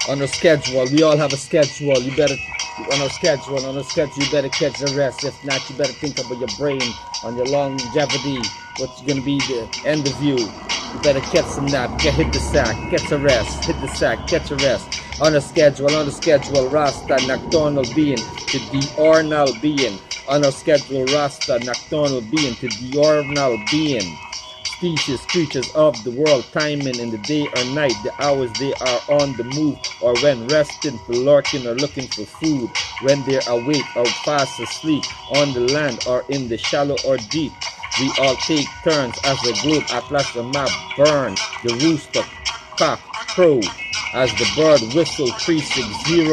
On a schedule, we all have a schedule. You better on a schedule, you better catch the rest. If not, you better think about your brain on your longevity. What's gonna be the end of you? You better catch some nap, hit the sack, catch a rest, hit the sack, catch a rest. On a schedule, Rasta, nocturnal being to diurnal being. On a schedule, Rasta, nocturnal being to diurnal being. Species, creatures of the world, timing in the day or night, the hours they are on the move, or when resting, for lurking or looking for food, when they're awake or fast asleep, on the land or in the shallow or deep. We all take turns as the globe atlas the map burn, the rooster cock crow, as the bird whistle 360,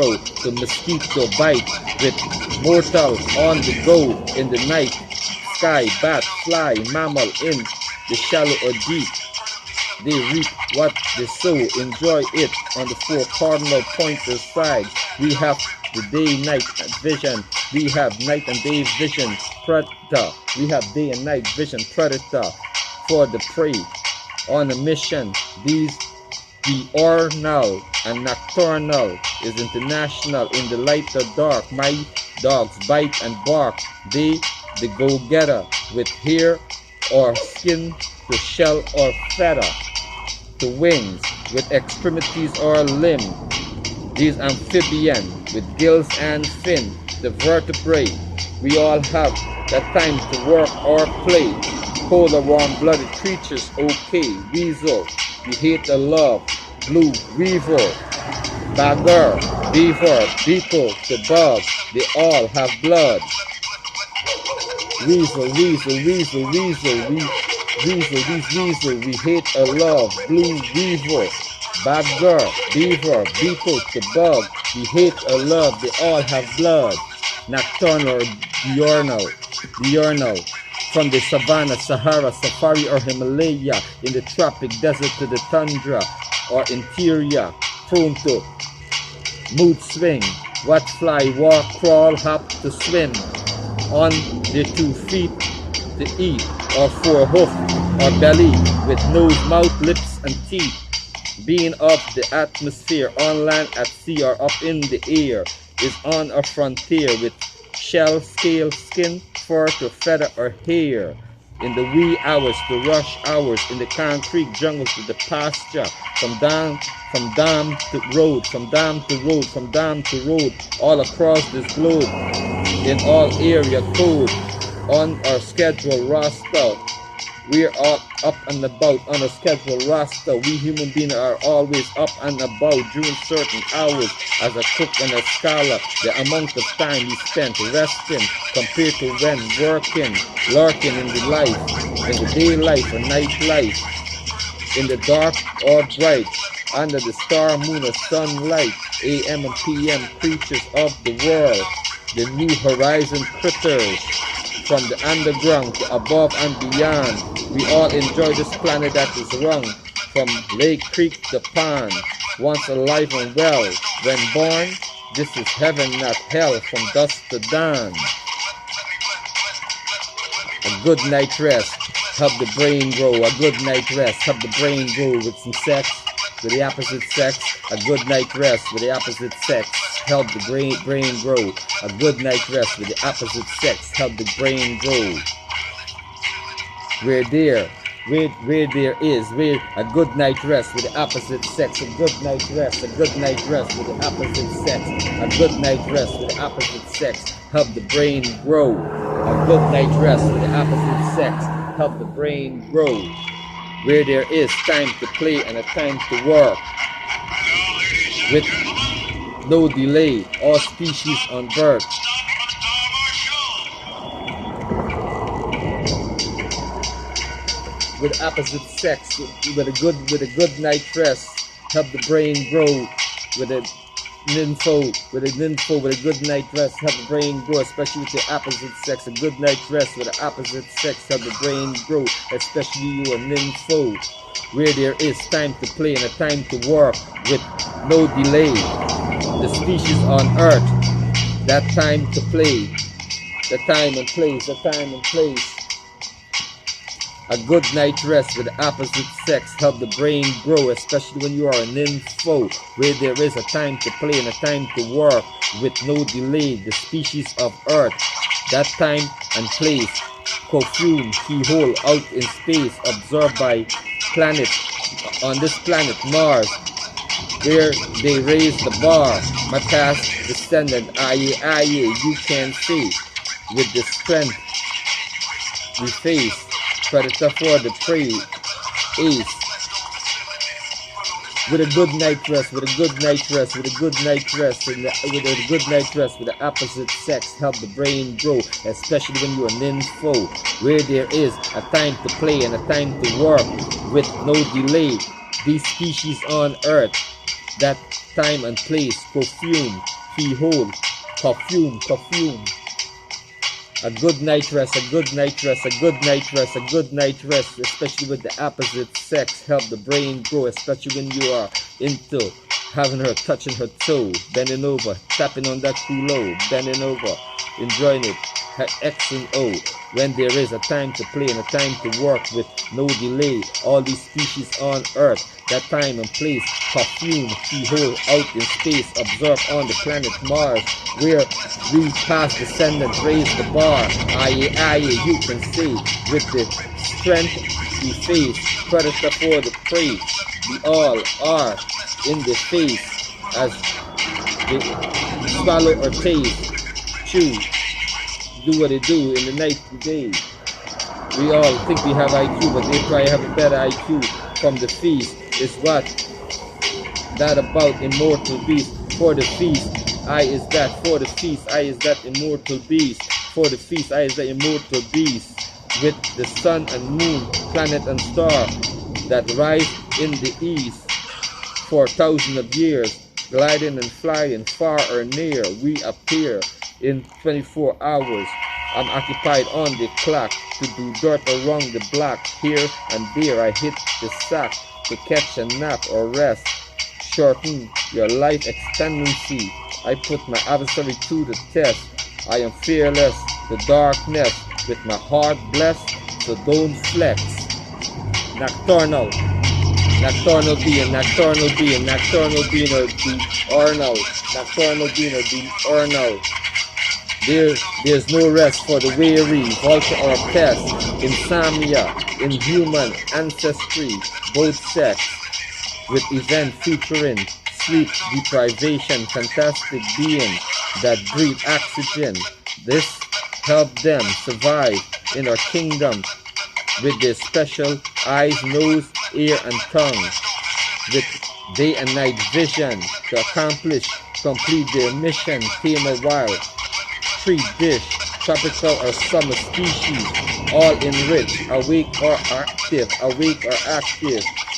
the mosquito bite with mortal on the go in the night sky, bat, fly, mammal in the shallow or deep. They reap what they sow, enjoy it on the four cardinal pointers side. We have the day-night vision. We have night and day vision predator. We have day and night vision predator for the prey on a mission. These diurnal and nocturnal is international in the light or dark. My dogs bite and bark. They the go-getter with hair or skin to shell or feather to wings with extremities or limb. These amphibian with gills and fin, the vertebrate. We all have that time to work or play. Polar warm-blooded creatures, okay. Weasel, we hate the love. Blue weaver, bagger, beaver, beetle, the bug, they all have blood. Weasel, we hate a love. Blue weaver, bagger, beaver, beetle, the bug, we hate a love, they all have blood. Nocturnal or diurnal, from the savannah, Sahara, Safari or Himalaya, in the tropic desert to the tundra or interior, prone to mood swing, what fly, walk, crawl, hop to swim, on their 2 feet to eat, or 4 hoof or belly, with nose, mouth, lips and teeth, being of the atmosphere, on land, at sea or up in the air, is on a frontier with shell, scale, skin, fur to feather or hair. In the wee hours to rush hours, in the concrete jungles to the pasture, from dam to road, all across this globe, in all area code, on our schedule roster. We're all up and about on a schedule roster. We human beings are always up and about during certain hours. As a cook and a scholar, the amount of time we spend resting compared to when working, lurking in the life, in the day life or night life, in the dark or bright, under the star, moon or sunlight, AM and PM creatures of the world, the new horizon critters, from the underground to above and beyond. We all enjoy this planet that is rung, from lake, creek to pond, once alive and well. When born, this is heaven, not hell, from dusk to dawn. A good night rest, help the brain grow. A good night rest, help the brain grow with some sex, with the opposite sex. A good night rest with the opposite sex, help the brain grow. A good night rest with the opposite sex, help the brain grow. Where there is a good night rest with the opposite sex, a good night rest, a good night rest with the opposite sex, a good night rest with the opposite sex, help the brain grow. A good night rest with the opposite sex, help the brain grow. Where there is time to play and a time to work, with no delay, all species on birth. With opposite sex, with a good night rest, help the brain grow. With a nympho, with a good night rest, help the brain grow, especially with the opposite sex. A good night rest with the opposite sex, help the brain grow, especially you a nympho. Where there is time to play and a time to work, with no delay. The species on earth, that time to play, the time and place, A good night rest with the opposite sex help the brain grow, especially when you are an info, where there is a time to play and a time to work with no delay. The species of Earth, that time and place, perfume, keyhole out in space, observed by planet on this planet Mars, where they raise the bar. My past descendant, aye, you can see with the strength we face, predator for the prey, ace. With a good night rest, with a good night rest, with a good night rest, with a good night rest with the opposite sex help the brain grow, especially when you're an info, where there is a time to play and a time to work with no delay. These species on Earth, that time and place, perfume, keyhole, perfume. A good night rest, a good night rest, a good night rest, a good night rest, especially with the opposite sex, help the brain grow, especially when you are into having her touching her toe, bending over, tapping on that culo, bending over, enjoying it, her X and O. When there is a time to play and a time to work with no delay, all these species on Earth, that time and place, perfume, keyhole, out in space, observe on the planet Mars, where we past descendants raise the bar, aye, you can say, with the strength we face, predator for the prey, we all are in the face, as they swallow or taste, chew, do what they do in the night and day. We all think we have IQ, but they probably have a better IQ from the feast. Is what that about immortal beast. For the feast, I is that. For the feast, I is that immortal beast. For the feast, I is the immortal beast. With the sun and moon, planet and star that rise in the east for thousands of years, gliding and flying far or near, we appear in 24 hours. I'm occupied on the clock to do dirt around the block. Here and there I hit the sack to catch a nap or rest. Shorten your life expectancy. I put my adversary to the test. I am fearless, the darkness, with my heart blessed, so don't flex. Nocturnal. Nocturnal being, nocturnal being, nocturnal being, or diurnal. Nocturnal being or diurnal. There's no rest for the weary, vulture or pest, insomnia, inhuman ancestry, both sex, with event featuring sleep deprivation, fantastic being that breathe oxygen. This helped them survive in our kingdom with their special eyes, nose, ear, and tongue, with day and night vision to complete their mission, tame a wild, tree dish, tropical or summer species, all enriched, awake or active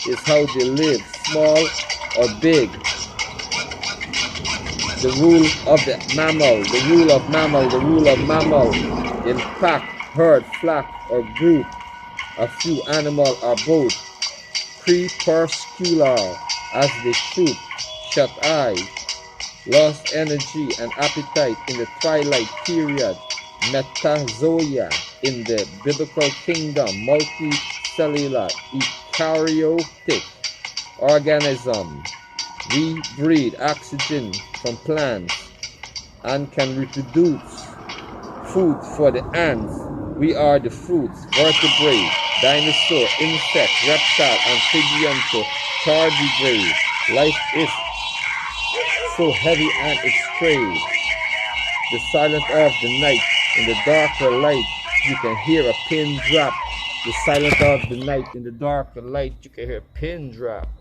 is how they live, small or big. The rule of the mammal, the rule of mammal, the rule of mammal, in pack, herd, flock, or group, a few animal or both, crepuscular, as they troop, shut eye, lost energy and appetite in the twilight period, metazoa in the biblical kingdom, multicellular, eukaryotic organism. We breathe oxygen from plants and can reproduce. Food for the ants. We are the fruits, vertebrate, dinosaur, insect, reptile, amphibian to tardigrade. Life is so heavy and extreme. The silence of the night, in the darker light, you can hear a pin drop. The silence of the night, in the darker light, you can hear a pin drop.